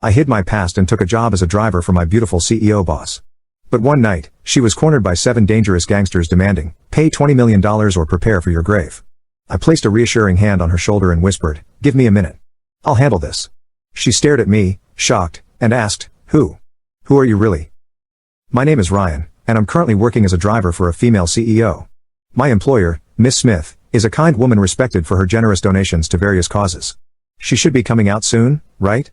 I hid my past and took a job as a driver for my beautiful CEO boss. But one night, she was cornered by 7 dangerous gangsters demanding, "Pay $20 million or prepare for your grave." I placed a reassuring hand on her shoulder and whispered, "Give me a minute. I'll handle this." She stared at me, shocked, and asked, "Who? Who are you really?" "My name is Ryan, and I'm currently working as a driver for a female CEO. My employer, Miss Smith, is a kind woman respected for her generous donations to various causes. She should be coming out soon, right?"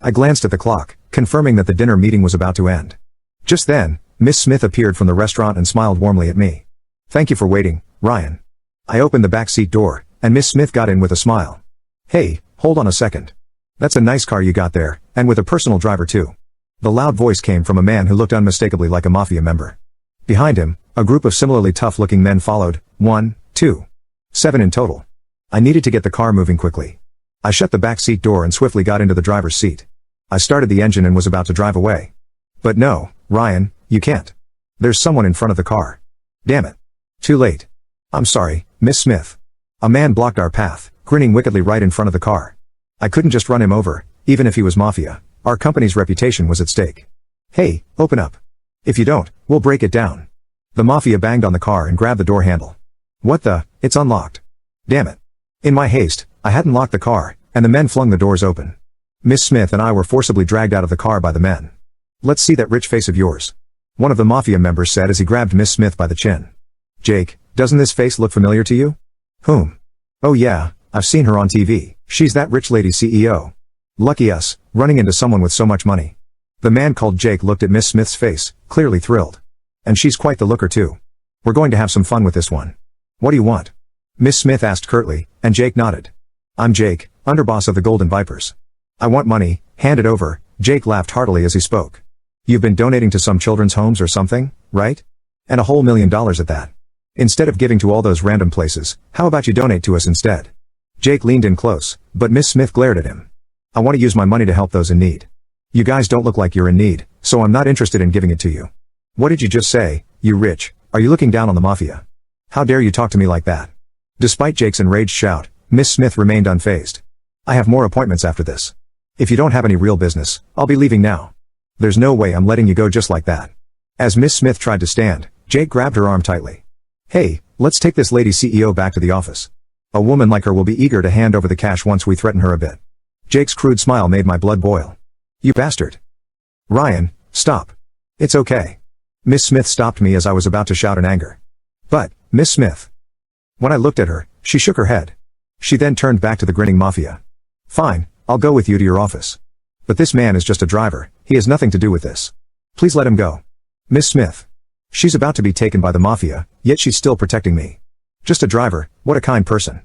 I glanced at the clock, confirming that the dinner meeting was about to end. Just then, Miss Smith appeared from the restaurant and smiled warmly at me. "Thank you for waiting, Ryan." I opened the back seat door, and Miss Smith got in with a smile. "Hey, hold on a second. That's a nice car you got there, and with a personal driver too." The loud voice came from a man who looked unmistakably like a mafia member. Behind him, a group of similarly tough-looking men followed, 1, 2, 7 in total. I needed to get the car moving quickly. I shut the back seat door and swiftly got into the driver's seat. I started the engine and was about to drive away. "But no, Ryan, you can't. There's someone in front of the car." "Damn it. Too late." "I'm sorry, Miss Smith." A man blocked our path, grinning wickedly right in front of the car. I couldn't just run him over, even if he was mafia. Our company's reputation was at stake. "Hey, open up. If you don't, we'll break it down." The mafia banged on the car and grabbed the door handle. "What the? It's unlocked." "Damn it." In my haste, I hadn't locked the car, and the men flung the doors open. Miss Smith and I were forcibly dragged out of the car by the men. "Let's see that rich face of yours," one of the mafia members said as he grabbed Miss Smith by the chin. "Jake, doesn't this face look familiar to you?" "Whom?" "Oh yeah, I've seen her on TV. She's that rich lady's CEO. Lucky us, running into someone with so much money." The man called Jake looked at Miss Smith's face, clearly thrilled. "And she's quite the looker too. We're going to have some fun with this one. What do you want?" Miss Smith asked curtly, and Jake nodded. "I'm Jake, underboss of the Golden Vipers. I want money, hand it over." Jake laughed heartily as he spoke. "You've been donating to some children's homes or something, right? And a whole $1 million at that. Instead of giving to all those random places, how about you donate to us instead?" Jake leaned in close, but Miss Smith glared at him. "I want to use my money to help those in need. You guys don't look like you're in need, so I'm not interested in giving it to you." "What did you just say, you rich? Are you looking down on the mafia? How dare you talk to me like that?" Despite Jake's enraged shout, Miss Smith remained unfazed. "I have more appointments after this. If you don't have any real business, I'll be leaving now. There's no way I'm letting you go just like that." As Miss Smith tried to stand, Jake grabbed her arm tightly. "Hey, let's take this lady CEO back to the office. A woman like her will be eager to hand over the cash once we threaten her a bit." Jake's crude smile made my blood boil. "You bastard." "Ryan, stop. It's okay." Miss Smith stopped me as I was about to shout in anger. "But, Miss Smith." When I looked at her, she shook her head. She then turned back to the grinning mafia. "Fine, I'll go with you to your office. But this man is just a driver, he has nothing to do with this. Please let him go." "Miss Smith." She's about to be taken by the mafia, yet she's still protecting me. Just a driver, what a kind person.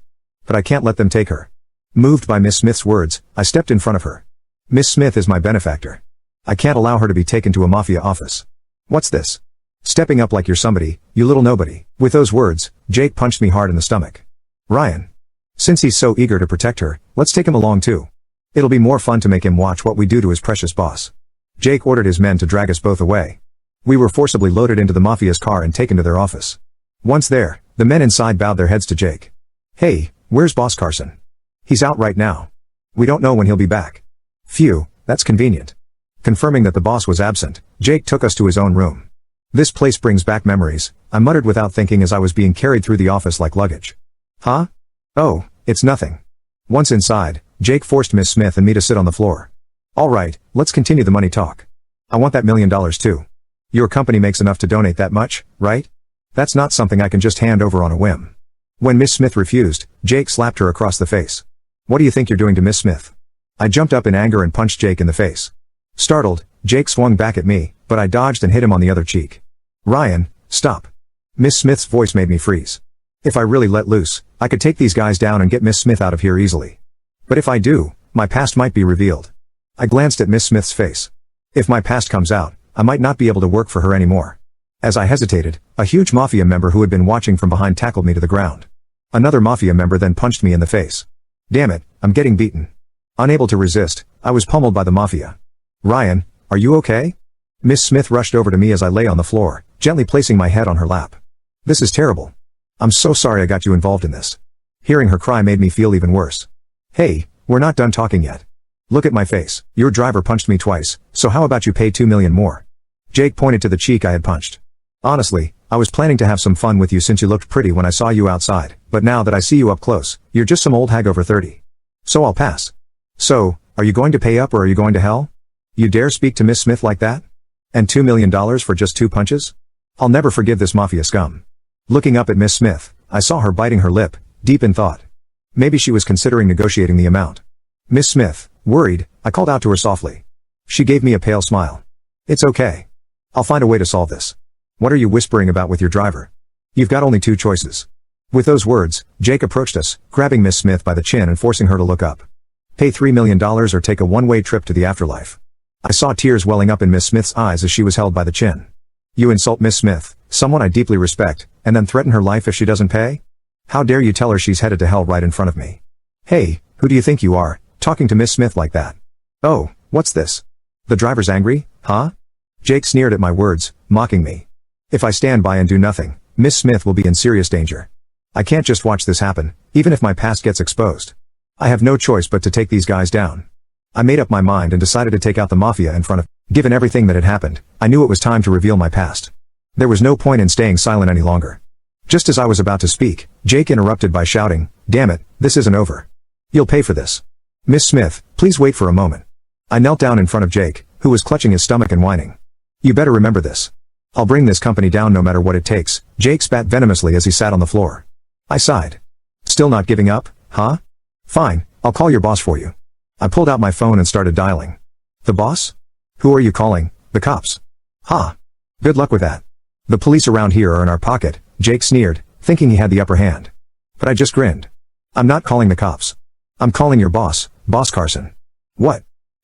But I can't let them take her. Moved by Miss Smith's words, I stepped in front of her. "Miss Smith is my benefactor. I can't allow her to be taken to a mafia office. What's this? Stepping up like you're somebody, you little nobody." With those words, Jake punched me hard in the stomach. "Ryan. Since he's so eager to protect her, let's take him along too. It'll be more fun to make him watch what we do to his precious boss." Jake ordered his men to drag us both away. We were forcibly loaded into the mafia's car and taken to their office. Once there, the men inside bowed their heads to Jake. "Hey, where's Boss Carson?" "He's out right now. We don't know when he'll be back." "Phew, that's convenient." Confirming that the boss was absent, Jake took us to his own room. "This place brings back memories," I muttered without thinking as I was being carried through the office like luggage. "Huh? Oh, it's nothing." Once inside, Jake forced Miss Smith and me to sit on the floor. "All right, let's continue the money talk. I want that $1 million too. Your company makes enough to donate that much, right? That's not something I can just hand over on a whim." When Miss Smith refused, Jake slapped her across the face. "What do you think you're doing to Miss Smith?" I jumped up in anger and punched Jake in the face. Startled, Jake swung back at me, but I dodged and hit him on the other cheek. "Ryan, stop." Miss Smith's voice made me freeze. If I really let loose, I could take these guys down and get Miss Smith out of here easily. But if I do, my past might be revealed. I glanced at Miss Smith's face. If my past comes out, I might not be able to work for her anymore. As I hesitated, a huge mafia member who had been watching from behind tackled me to the ground. Another mafia member then punched me in the face. Damn it, I'm getting beaten. Unable to resist, I was pummeled by the mafia. "Ryan, are you okay?" Miss Smith rushed over to me as I lay on the floor, gently placing my head on her lap. "This is terrible. I'm so sorry I got you involved in this." Hearing her cry made me feel even worse. "Hey, we're not done talking yet. Look at my face. Your driver punched me twice, so how about you pay 2 million more? Jake pointed to the cheek I had punched. Honestly, I was planning to have some fun with you since you looked pretty when I saw you outside, but now that I see you up close, you're just some old hag over 30. So I'll pass. So, are you going to pay up or are you going to hell? You dare speak to Miss Smith like that? And $2 million for just 2 punches? I'll never forgive this mafia scum. Looking up at Miss Smith, I saw her biting her lip, deep in thought. Maybe she was considering negotiating the amount. Miss Smith, worried, I called out to her softly. She gave me a pale smile. It's okay. I'll find a way to solve this. What are you whispering about with your driver? You've got only 2 choices. With those words, Jake approached us, grabbing Miss Smith by the chin and forcing her to look up. Pay $3 million or take a one-way trip to the afterlife. I saw tears welling up in Miss Smith's eyes as she was held by the chin. You insult Miss Smith, someone I deeply respect, and then threaten her life if she doesn't pay? How dare you tell her she's headed to hell right in front of me? Hey, who do you think you are, talking to Miss Smith like that? Oh, what's this? The driver's angry, huh? Jake sneered at my words, mocking me. If I stand by and do nothing, Miss Smith will be in serious danger. I can't just watch this happen, even if my past gets exposed. I have no choice but to take these guys down. I made up my mind and decided to take out the mafia in front of. Given everything that had happened, I knew it was time to reveal my past. There was no point in staying silent any longer. Just as I was about to speak, Jake interrupted by shouting, "Damn it, this isn't over. You'll pay for this. Miss Smith, please wait for a moment." I knelt down in front of Jake, who was clutching his stomach and whining. You better remember this. I'll bring this company down no matter what it takes. Jake spat venomously as he sat on the floor. I sighed. Still not giving up, huh? Fine, I'll call your boss for you. I pulled out my phone and started dialing. The boss? Who are you calling? The cops. Ha. Good luck with that. The police around here are in our pocket, Jake sneered, thinking he had the upper hand. But I just grinned. I'm not calling the cops. I'm calling your boss, Boss Carson. What?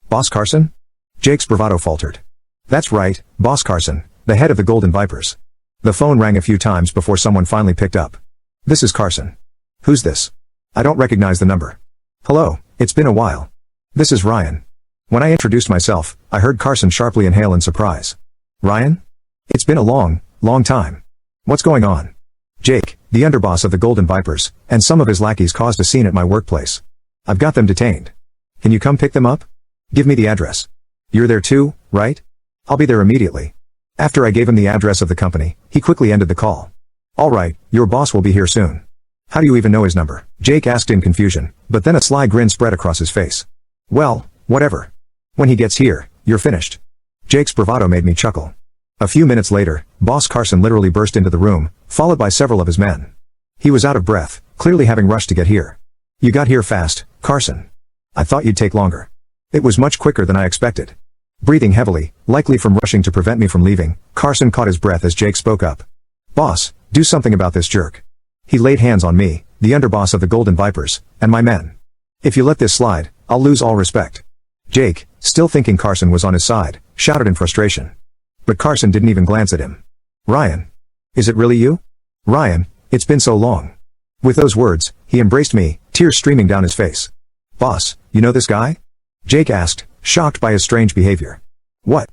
Boss Carson? Jake's bravado faltered. That's right, Boss Carson, the head of the Golden Vipers. The phone rang a few times before someone finally picked up. This is Carson. Who's this? I don't recognize the number. Hello, it's been a while. This is Ryan. When I introduced myself, I heard Carson sharply inhale in surprise. Ryan? It's been a long time. What's going on? Jake, the underboss of the Golden Vipers, and some of his lackeys caused a scene at my workplace. I've got them detained. Can you come pick them up? Give me the address. You're there too, right? I'll be there immediately. After I gave him the address of the company, he quickly ended the call. All right, your boss will be here soon. How do you even know his number? Jake asked in confusion, but then a sly grin spread across his face. Well, whatever. When he gets here, you're finished. Jake's bravado made me chuckle. A few minutes later, Boss Carson literally burst into the room, followed by several of his men. He was out of breath, clearly having rushed to get here. You got here fast, Carson. I thought you'd take longer. It was much quicker than I expected. Breathing heavily, likely from rushing to prevent me from leaving, Carson caught his breath as Jake spoke up. Boss, do something about this jerk. He laid hands on me, the underboss of the Golden Vipers, and my men. If you let this slide, I'll lose all respect. Jake, still thinking Carson was on his side, shouted in frustration. But Carson didn't even glance at him. Ryan. Is it really you? Ryan, it's been so long. With those words, he embraced me, tears streaming down his face. Boss, you know this guy? Jake asked, shocked by his strange behavior. What?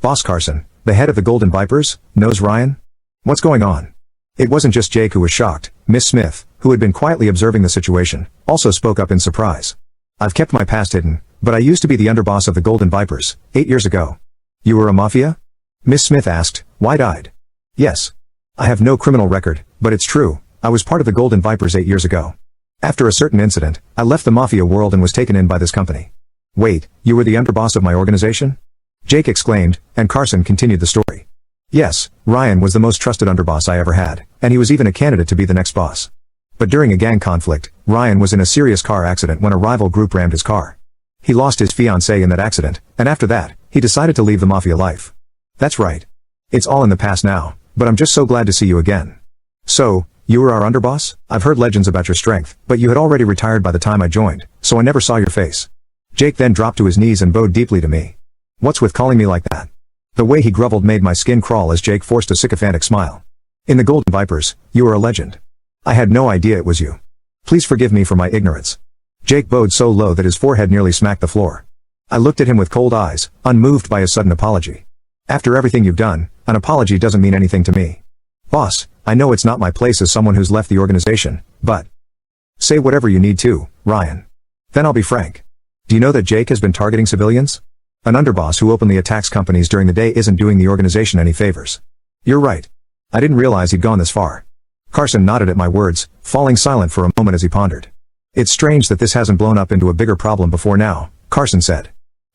Boss Carson, the head of the Golden Vipers, knows Ryan? What's going on? It wasn't just Jake who was shocked. Miss Smith, who had been quietly observing the situation, also spoke up in surprise. I've kept my past hidden, but I used to be the underboss of the Golden Vipers, 8 years ago. You were a mafia? Miss Smith asked, wide-eyed. Yes. I have no criminal record, but it's true, I was part of the Golden Vipers 8 years ago. After a certain incident, I left the mafia world and was taken in by this company. Wait, you were the underboss of my organization? Jake exclaimed, and Carson continued the story. Yes, Ryan was the most trusted underboss I ever had, and he was even a candidate to be the next boss. But during a gang conflict, Ryan was in a serious car accident when a rival group rammed his car. He lost his fiancée in that accident, and after that, he decided to leave the mafia life. That's right. It's all in the past now, but I'm just so glad to see you again. So, you were our underboss? I've heard legends about your strength, but you had already retired by the time I joined, so I never saw your face. Jake then dropped to his knees and bowed deeply to me. What's with calling me like that? The way he groveled made my skin crawl as Jake forced a sycophantic smile. In the Golden Vipers, you are a legend. I had no idea it was you. Please forgive me for my ignorance. Jake bowed so low that his forehead nearly smacked the floor. I looked at him with cold eyes, unmoved by his sudden apology. After everything you've done, an apology doesn't mean anything to me. Boss, I know it's not my place as someone who's left the organization, but say whatever you need to, Ryan. Then I'll be frank. Do you know that Jake has been targeting civilians? An underboss who openly attacks companies during the day isn't doing the organization any favors. You're right. I didn't realize he'd gone this far. Carson nodded at my words, falling silent for a moment as he pondered. It's strange that this hasn't blown up into a bigger problem before now, Carson said.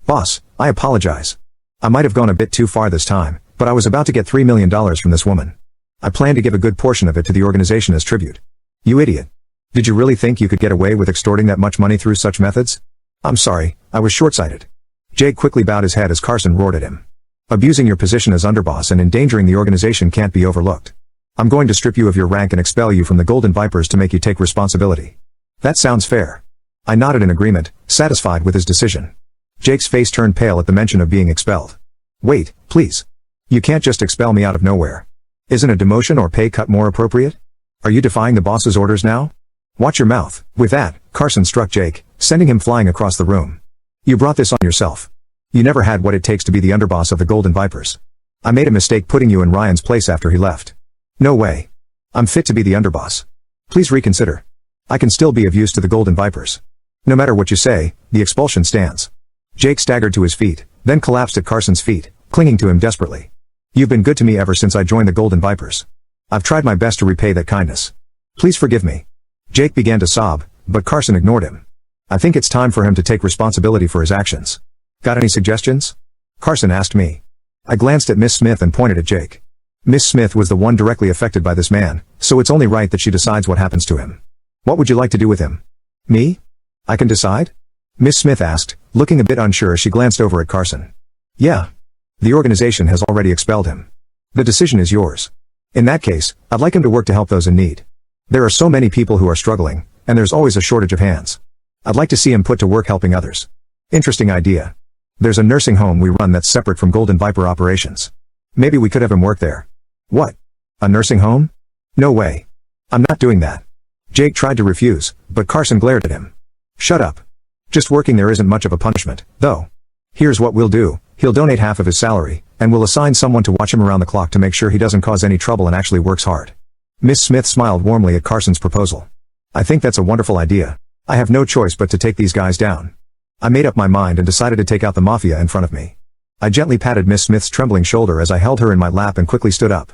Boss, I apologize. I might have gone a bit too far this time, but I was about to get $3 million from this woman. I plan to give a good portion of it to the organization as tribute. You idiot. Did you really think you could get away with extorting that much money through such methods? I'm sorry, I was short-sighted. Jake quickly bowed his head as Carson roared at him. Abusing your position as underboss and endangering the organization can't be overlooked. I'm going to strip you of your rank and expel you from the Golden Vipers to make you take responsibility. That sounds fair. I nodded in agreement, satisfied with his decision. Jake's face turned pale at the mention of being expelled. Wait, please. You can't just expel me out of nowhere. Isn't a demotion or pay cut more appropriate? Are you defying the boss's orders now? Watch your mouth. With that, Carson struck Jake, sending him flying across the room. You brought this on yourself. You never had what it takes to be the underboss of the Golden Vipers. I made a mistake putting you in Ryan's place after he left. No way. I'm fit to be the underboss. Please reconsider. I can still be of use to the Golden Vipers. No matter what you say, the expulsion stands. Jake staggered to his feet, then collapsed at Carson's feet, clinging to him desperately. You've been good to me ever since I joined the Golden Vipers. I've tried my best to repay that kindness. Please forgive me. Jake began to sob, but Carson ignored him. I think it's time for him to take responsibility for his actions. Got any suggestions? Carson asked me. I glanced at Miss Smith and pointed at Jake. Miss Smith was the one directly affected by this man, so it's only right that she decides what happens to him. What would you like to do with him? Me? I can decide? Miss Smith asked, looking a bit unsure as she glanced over at Carson. Yeah. The organization has already expelled him. The decision is yours. In that case, I'd like him to work to help those in need. There are so many people who are struggling, and there's always a shortage of hands. I'd like to see him put to work helping others. Interesting idea. There's a nursing home we run that's separate from Golden Viper operations. Maybe we could have him work there. What? A nursing home? No way. I'm not doing that. Jake tried to refuse, but Carson glared at him. Shut up. Just working there isn't much of a punishment, though. Here's what we'll do. He'll donate half of his salary, and we'll assign someone to watch him around the clock to make sure he doesn't cause any trouble and actually works hard. Miss Smith smiled warmly at Carson's proposal. I think that's a wonderful idea. I have no choice but to take these guys down. I made up my mind and decided to take out the mafia in front of me. I gently patted Miss Smith's trembling shoulder as I held her in my lap and quickly stood up.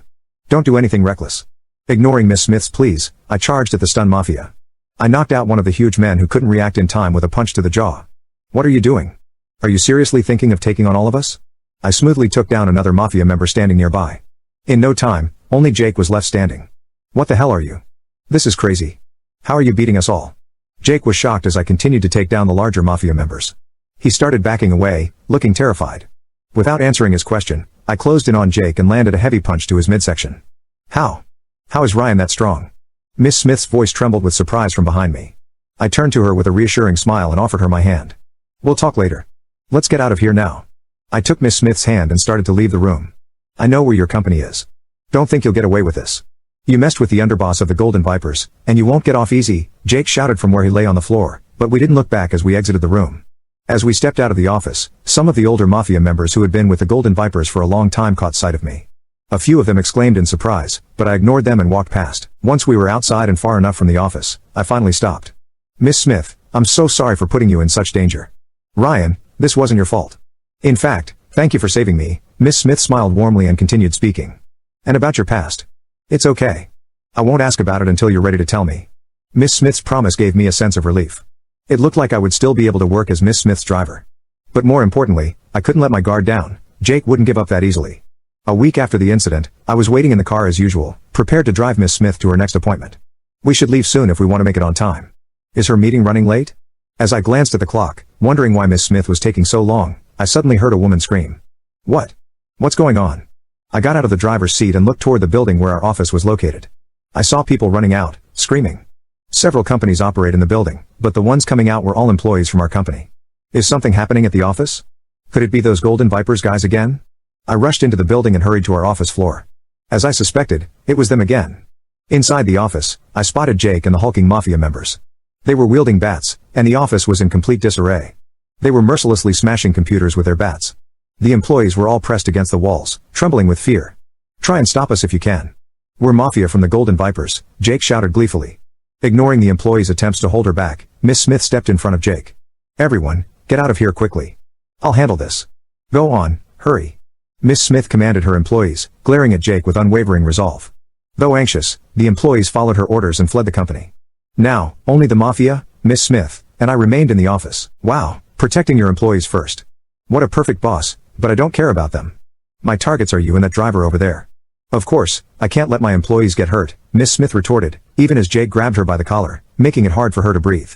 Don't do anything reckless. Ignoring Miss Smith's pleas, I charged at the stunned mafia. I knocked out one of the huge men who couldn't react in time with a punch to the jaw. What are you doing? Are you seriously thinking of taking on all of us? I smoothly took down another mafia member standing nearby. In no time, only Jake was left standing. What the hell are you? This is crazy. How are you beating us all? Jake was shocked as I continued to take down the larger mafia members. He started backing away, looking terrified. Without answering his question, I closed in on Jake and landed a heavy punch to his midsection. How? How is Ryan that strong? Miss Smith's voice trembled with surprise from behind me. I turned to her with a reassuring smile and offered her my hand. We'll talk later. Let's get out of here now. I took Miss Smith's hand and started to leave the room. I know where your company is. Don't think you'll get away with this. You messed with the underboss of the Golden Vipers, and you won't get off easy, Jake shouted from where he lay on the floor, but we didn't look back as we exited the room. As we stepped out of the office, some of the older mafia members who had been with the Golden Vipers for a long time caught sight of me. A few of them exclaimed in surprise, but I ignored them and walked past. Once we were outside and far enough from the office, I finally stopped. Miss Smith, I'm so sorry for putting you in such danger. Ryan, this wasn't your fault. In fact, thank you for saving me. Miss Smith smiled warmly and continued speaking. And about your past. It's okay. I won't ask about it until you're ready to tell me. Miss Smith's promise gave me a sense of relief. It looked like I would still be able to work as Miss Smith's driver. But more importantly, I couldn't let my guard down. Jake wouldn't give up that easily. A week after the incident, I was waiting in the car as usual, prepared to drive Miss Smith to her next appointment. We should leave soon if we want to make it on time. Is her meeting running late? As I glanced at the clock, wondering why Miss Smith was taking so long, I suddenly heard a woman scream. What? What's going on? I got out of the driver's seat and looked toward the building where our office was located. I saw people running out, screaming. Several companies operate in the building, but the ones coming out were all employees from our company. Is something happening at the office? Could it be those Golden Vipers guys again? I rushed into the building and hurried to our office floor. As I suspected, it was them again. Inside the office, I spotted Jake and the hulking mafia members. They were wielding bats, and the office was in complete disarray. They were mercilessly smashing computers with their bats. The employees were all pressed against the walls, trembling with fear. Try and stop us if you can. We're mafia from the Golden Vipers, Jake shouted gleefully. Ignoring the employees' attempts to hold her back, Miss Smith stepped in front of Jake. Everyone, get out of here quickly. I'll handle this. Go on, hurry. Miss Smith commanded her employees, glaring at Jake with unwavering resolve. Though anxious, the employees followed her orders and fled the company. Now, only the mafia, Miss Smith, and I remained in the office. Wow, protecting your employees first. What a perfect boss, but I don't care about them. My targets are you and that driver over there. Of course, I can't let my employees get hurt, Miss Smith retorted, even as Jake grabbed her by the collar, making it hard for her to breathe.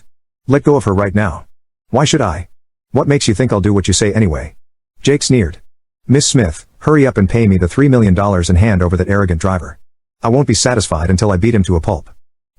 Let go of her right now. Why should I? What makes you think I'll do what you say anyway? Jake sneered. Miss Smith, hurry up and pay me the $3 million and hand over that arrogant driver. I won't be satisfied until I beat him to a pulp.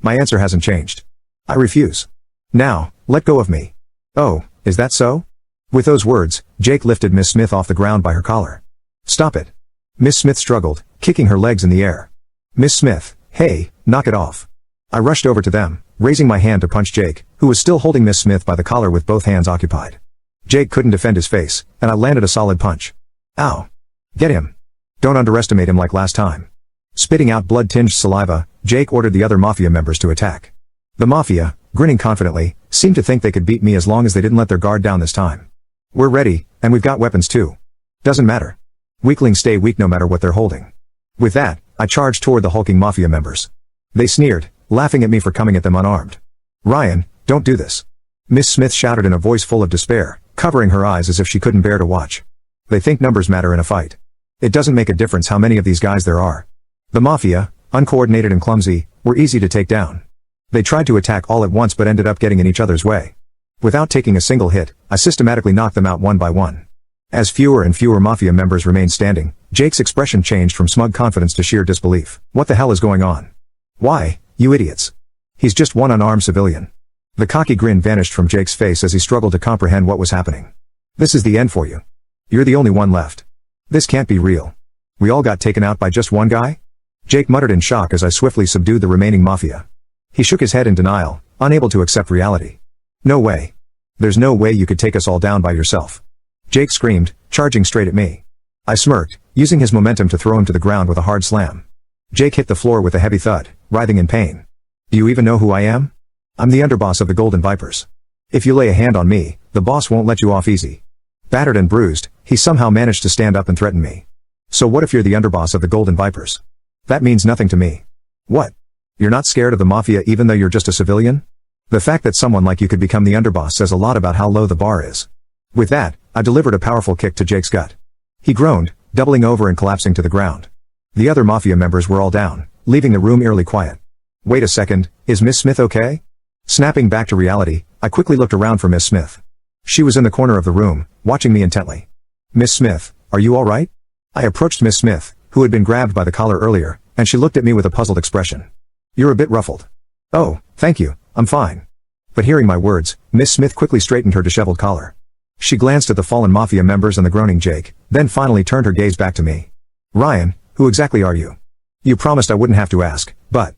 My answer hasn't changed. I refuse. Now, let go of me. Oh, is that so? With those words, Jake lifted Miss Smith off the ground by her collar. Stop it. Miss Smith struggled, kicking her legs in the air. Miss Smith, hey, knock it off. I rushed over to them, raising my hand to punch Jake, who was still holding Miss Smith by the collar with both hands occupied. Jake couldn't defend his face, and I landed a solid punch. Ow. Get him. Don't underestimate him like last time. Spitting out blood-tinged saliva, Jake ordered the other mafia members to attack. The mafia, grinning confidently, seemed to think they could beat me as long as they didn't let their guard down this time. We're ready, and we've got weapons too. Doesn't matter. Weaklings stay weak no matter what they're holding. With that, I charged toward the hulking mafia members. They sneered, laughing at me for coming at them unarmed. Ryan, don't do this. Miss Smith shouted in a voice full of despair, covering her eyes as if she couldn't bear to watch. They think numbers matter in a fight. It doesn't make a difference how many of these guys there are. The mafia, uncoordinated and clumsy, were easy to take down. They tried to attack all at once but ended up getting in each other's way. Without taking a single hit, I systematically knocked them out one by one. As fewer and fewer mafia members remained standing, Jake's expression changed from smug confidence to sheer disbelief. What the hell is going on? Why, you idiots? He's just one unarmed civilian. The cocky grin vanished from Jake's face as he struggled to comprehend what was happening. This is the end for you. You're the only one left. This can't be real. We all got taken out by just one guy? Jake muttered in shock as I swiftly subdued the remaining mafia. He shook his head in denial, unable to accept reality. No way. There's no way you could take us all down by yourself. Jake screamed, charging straight at me. I smirked, using his momentum to throw him to the ground with a hard slam. Jake hit the floor with a heavy thud, writhing in pain. Do you even know who I am? I'm the underboss of the Golden Vipers. If you lay a hand on me, the boss won't let you off easy. Battered and bruised, he somehow managed to stand up and threaten me. So what if you're the underboss of the Golden Vipers? That means nothing to me. What? You're not scared of the mafia even though you're just a civilian? The fact that someone like you could become the underboss says a lot about how low the bar is. With that, I delivered a powerful kick to Jake's gut. He groaned, doubling over and collapsing to the ground. The other mafia members were all down, leaving the room eerily quiet. Wait a second, is Miss Smith okay? Snapping back to reality, I quickly looked around for Miss Smith. She was in the corner of the room, watching me intently. Miss Smith, are you all right? I approached Miss Smith, who had been grabbed by the collar earlier, and she looked at me with a puzzled expression. You're a bit ruffled. Oh, thank you, I'm fine. But hearing my words, Miss Smith quickly straightened her disheveled collar. She glanced at the fallen mafia members and the groaning Jake, then finally turned her gaze back to me. Ryan, who exactly are you? You promised I wouldn't have to ask, but...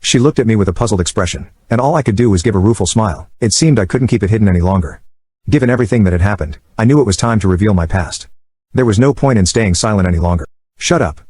She looked at me with a puzzled expression, and all I could do was give a rueful smile. It seemed I couldn't keep it hidden any longer. Given everything that had happened, I knew it was time to reveal my past. There was no point in staying silent any longer. Shut up.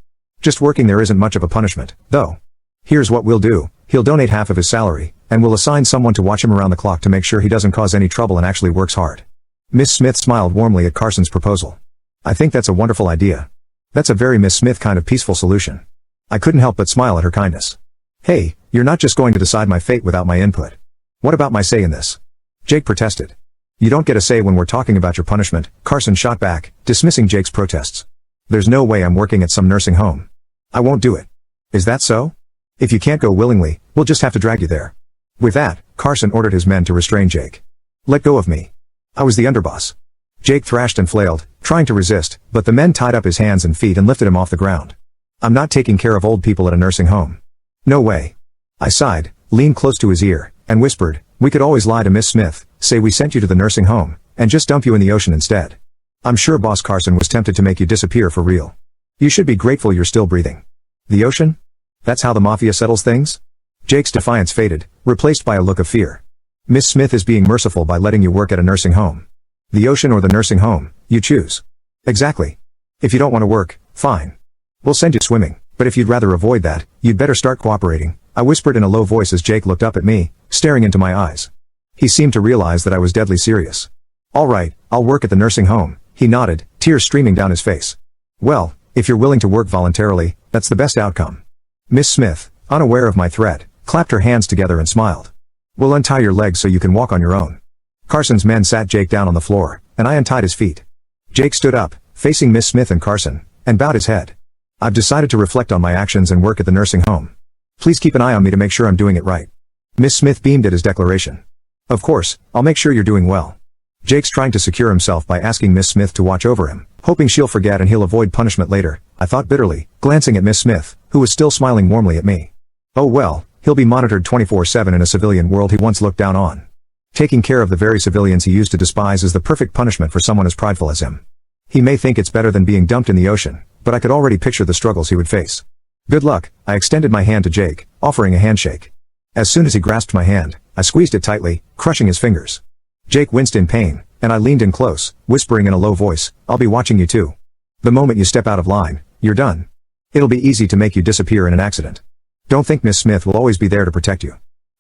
Just working there isn't much of a punishment, though. Here's what we'll do, he'll donate half of his salary, and we'll assign someone to watch him around the clock to make sure he doesn't cause any trouble and actually works hard. Miss Smith smiled warmly at Carson's proposal. I think that's a wonderful idea. That's a very Miss Smith kind of peaceful solution. I couldn't help but smile at her kindness. Hey, you're not just going to decide my fate without my input. What about my say in this? Jake protested. You don't get a say when we're talking about your punishment, Carson shot back, dismissing Jake's protests. There's no way I'm working at some nursing home. I won't do it. Is that so? If you can't go willingly, we'll just have to drag you there. With that, Carson ordered his men to restrain Jake. Let go of me. I was the underboss. Jake thrashed and flailed, trying to resist, but the men tied up his hands and feet and lifted him off the ground. I'm not taking care of old people at a nursing home. No way. I sighed, leaned close to his ear, and whispered, we could always lie to Miss Smith, say we sent you to the nursing home, and just dump you in the ocean instead. I'm sure Boss Carson was tempted to make you disappear for real. You should be grateful you're still breathing. The ocean? That's how the mafia settles things? Jake's defiance faded, replaced by a look of fear. Miss Smith is being merciful by letting you work at a nursing home. The ocean or the nursing home, you choose. Exactly. If you don't want to work, fine. We'll send you swimming, but if you'd rather avoid that, you'd better start cooperating, I whispered in a low voice as Jake looked up at me, staring into my eyes. He seemed to realize that I was deadly serious. All right, I'll work at the nursing home, he nodded, tears streaming down his face. Well, if you're willing to work voluntarily, that's the best outcome. Miss Smith, unaware of my threat, clapped her hands together and smiled. We'll untie your legs so you can walk on your own. Carson's men sat Jake down on the floor, and I untied his feet. Jake stood up, facing Miss Smith and Carson, and bowed his head. I've decided to reflect on my actions and work at the nursing home. Please keep an eye on me to make sure I'm doing it right. Miss Smith beamed at his declaration. Of course, I'll make sure you're doing well. Jake's trying to secure himself by asking Miss Smith to watch over him, hoping she'll forget and he'll avoid punishment later, I thought bitterly, glancing at Miss Smith, who was still smiling warmly at me. Oh well, he'll be monitored 24/7 in a civilian world he once looked down on. Taking care of the very civilians he used to despise is the perfect punishment for someone as prideful as him. He may think it's better than being dumped in the ocean, but I could already picture the struggles he would face. Good luck, I extended my hand to Jake, offering a handshake. As soon as he grasped my hand, I squeezed it tightly, crushing his fingers. Jake winced in pain, and I leaned in close, whispering in a low voice, I'll be watching you too. The moment you step out of line, you're done. It'll be easy to make you disappear in an accident. Don't think Miss Smith will always be there to protect you.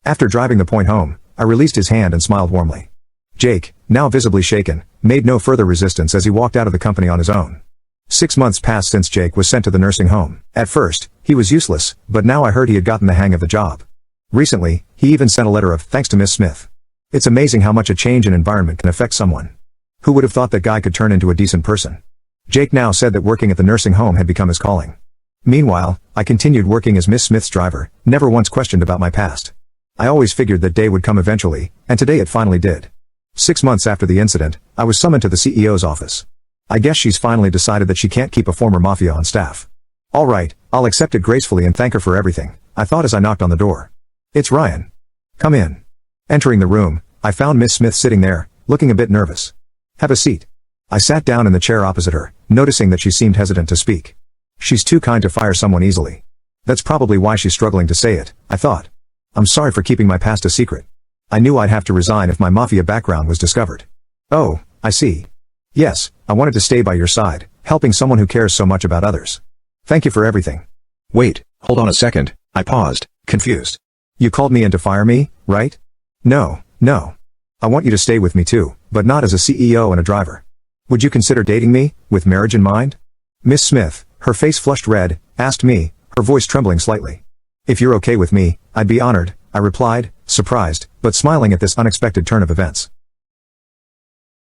After driving the point home, I released his hand and smiled warmly. Jake, now visibly shaken, made no further resistance as he walked out of the company on his own. 6 months passed since Jake was sent to the nursing home. At first, he was useless, but now I heard he had gotten the hang of the job. Recently, he even sent a letter of thanks to Miss Smith. It's amazing how much a change in environment can affect someone. Who would have thought that guy could turn into a decent person? Jake now said that working at the nursing home had become his calling. Meanwhile, I continued working as Miss Smith's driver, never once questioned about my past. I always figured that day would come eventually, and today it finally did. 6 months after the incident, I was summoned to the CEO's office. I guess she's finally decided that she can't keep a former mafia on staff. All right, I'll accept it gracefully and thank her for everything, I thought as I knocked on the door. It's Ryan. Come in. Entering the room, I found Miss Smith sitting there, looking a bit nervous. Have a seat. I sat down in the chair opposite her, noticing that she seemed hesitant to speak. She's too kind to fire someone easily. That's probably why she's struggling to say it, I thought. I'm sorry for keeping my past a secret. I knew I'd have to resign if my mafia background was discovered. Oh, I see. Yes, I wanted to stay by your side, helping someone who cares so much about others. Thank you for everything. Wait, hold on a second, I paused, confused. You called me in to fire me, right? No. I want you to stay with me too, but not as a CEO and a driver. Would you consider dating me, with marriage in mind? Miss Smith, her face flushed red, asked me, her voice trembling slightly. If you're okay with me, I'd be honored, I replied, surprised, but smiling at this unexpected turn of events.